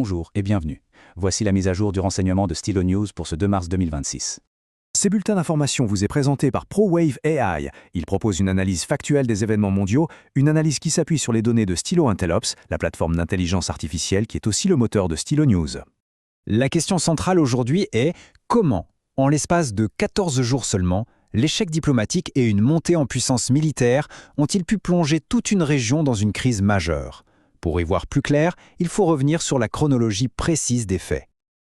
Bonjour et bienvenue. Voici la mise à jour du renseignement de Stylo News pour ce 2 mars 2026. Ce bulletin d'information vous est présenté par ProWave AI. Il propose une analyse factuelle des événements mondiaux, une analyse qui s'appuie sur les données de Stylo Intellops, la plateforme d'intelligence artificielle qui est aussi le moteur de Stylo News. La question centrale aujourd'hui est comment, en l'espace de 14 jours seulement, l'échec diplomatique et une montée en puissance militaire ont-ils pu plonger toute une région dans une crise majeure? Pour y voir plus clair, il faut revenir sur la chronologie précise des faits.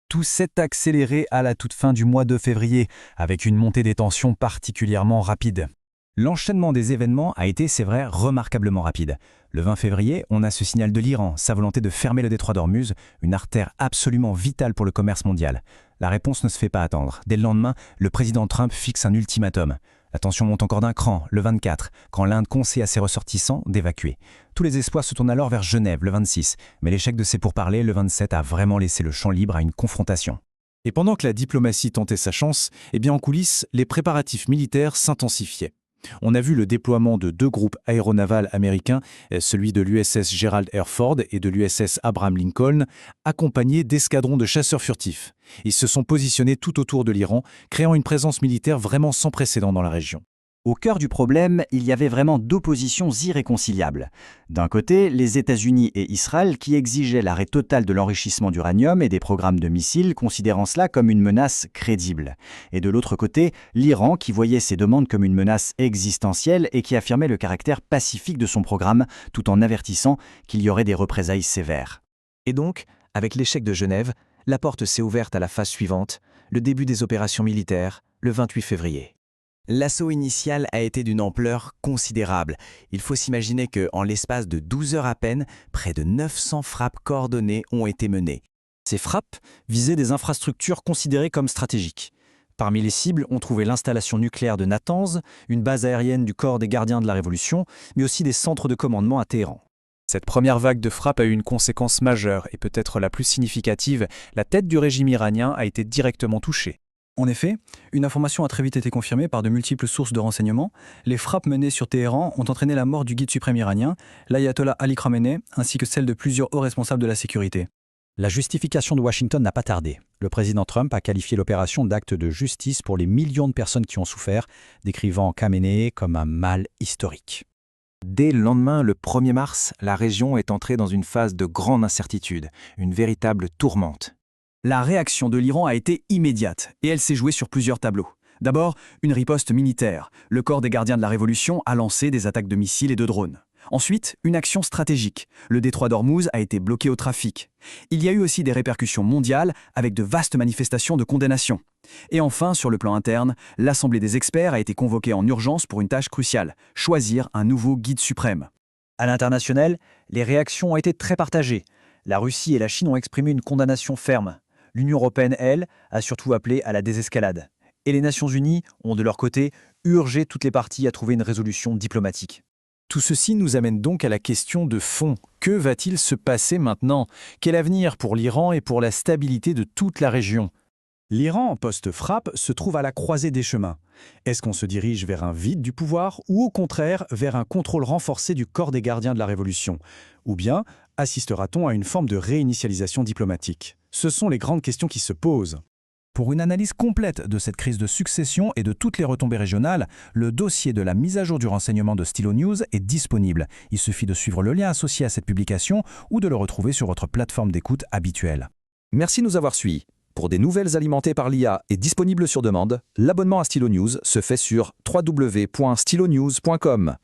Tout s'est accéléré à la toute fin du mois de février, avec une montée des tensions particulièrement rapide. L'enchaînement des événements a été, c'est vrai, remarquablement rapide. Le 20 février, on a ce signal de l'Iran, sa volonté de fermer le détroit d'Ormuz, une artère absolument vitale pour le commerce mondial. La réponse ne se fait pas attendre. Dès le lendemain, le président Trump fixe un ultimatum. La tension monte encore d'un cran, le 24, quand l'Inde conseille à ses ressortissants d'évacuer. Tous les espoirs se tournent alors vers Genève, le 26, mais l'échec de ces pourparlers, le 27, a vraiment laissé le champ libre à une confrontation. Et pendant que la diplomatie tentait sa chance, en coulisses, les préparatifs militaires s'intensifiaient. On a vu le déploiement de 2 groupes aéronavals américains, celui de l'USS Gerald R. Ford et de l'USS Abraham Lincoln, accompagnés d'escadrons de chasseurs furtifs. Ils se sont positionnés tout autour de l'Iran, créant une présence militaire vraiment sans précédent dans la région. Au cœur du problème, il y avait vraiment 2 positions irréconciliables. D'un côté, les États-Unis et Israël qui exigeaient l'arrêt total de l'enrichissement d'uranium et des programmes de missiles, considérant cela comme une menace crédible. Et de l'autre côté, l'Iran qui voyait ces demandes comme une menace existentielle et qui affirmait le caractère pacifique de son programme, tout en avertissant qu'il y aurait des représailles sévères. Et donc, avec l'échec de Genève, la porte s'est ouverte à la phase suivante, le début des opérations militaires, le 28 février. L'assaut initial a été d'une ampleur considérable. Il faut s'imaginer qu'en l'espace de 12 heures à peine, près de 900 frappes coordonnées ont été menées. Ces frappes visaient des infrastructures considérées comme stratégiques. Parmi les cibles, on trouvait l'installation nucléaire de Natanz, une base aérienne du corps des gardiens de la Révolution, mais aussi des centres de commandement à Téhéran. Cette première vague de frappes a eu une conséquence majeure et peut-être la plus significative, la tête du régime iranien a été directement touchée. En effet, une information a très vite été confirmée par de multiples sources de renseignements. Les frappes menées sur Téhéran ont entraîné la mort du guide suprême iranien, l'ayatollah Ali Khamenei, ainsi que celle de plusieurs hauts responsables de la sécurité. La justification de Washington n'a pas tardé. Le président Trump a qualifié l'opération d'acte de justice pour les millions de personnes qui ont souffert, décrivant Khamenei comme un mal historique. Dès le lendemain, le 1er mars, la région est entrée dans une phase de grande incertitude, une véritable tourmente. La réaction de l'Iran a été immédiate et elle s'est jouée sur plusieurs tableaux. D'abord, une riposte militaire. Le corps des gardiens de la Révolution a lancé des attaques de missiles et de drones. Ensuite, une action stratégique. Le détroit d'Ormuz a été bloqué au trafic. Il y a eu aussi des répercussions mondiales avec de vastes manifestations de condamnation. Et enfin, sur le plan interne, l'Assemblée des experts a été convoquée en urgence pour une tâche cruciale, choisir un nouveau guide suprême. À l'international, les réactions ont été très partagées. La Russie et la Chine ont exprimé une condamnation ferme. L'Union européenne, elle, a surtout appelé à la désescalade. Et les Nations unies ont, de leur côté, urgé toutes les parties à trouver une résolution diplomatique. Tout ceci nous amène donc à la question de fond. Que va-t-il se passer maintenant? Quel avenir pour l'Iran et pour la stabilité de toute la région? L'Iran, post-frappe, se trouve à la croisée des chemins. Est-ce qu'on se dirige vers un vide du pouvoir ou au contraire vers un contrôle renforcé du corps des gardiens de la Révolution? Ou bien assistera-t-on à une forme de réinitialisation diplomatique? Ce sont les grandes questions qui se posent. Pour une analyse complète de cette crise de succession et de toutes les retombées régionales, le dossier de la mise à jour du renseignement de Stylo News est disponible. Il suffit de suivre le lien associé à cette publication ou de le retrouver sur votre plateforme d'écoute habituelle. Merci de nous avoir suivis. Pour des nouvelles alimentées par l'IA et disponibles sur demande, l'abonnement à Stylo News se fait sur www.stylonews.com.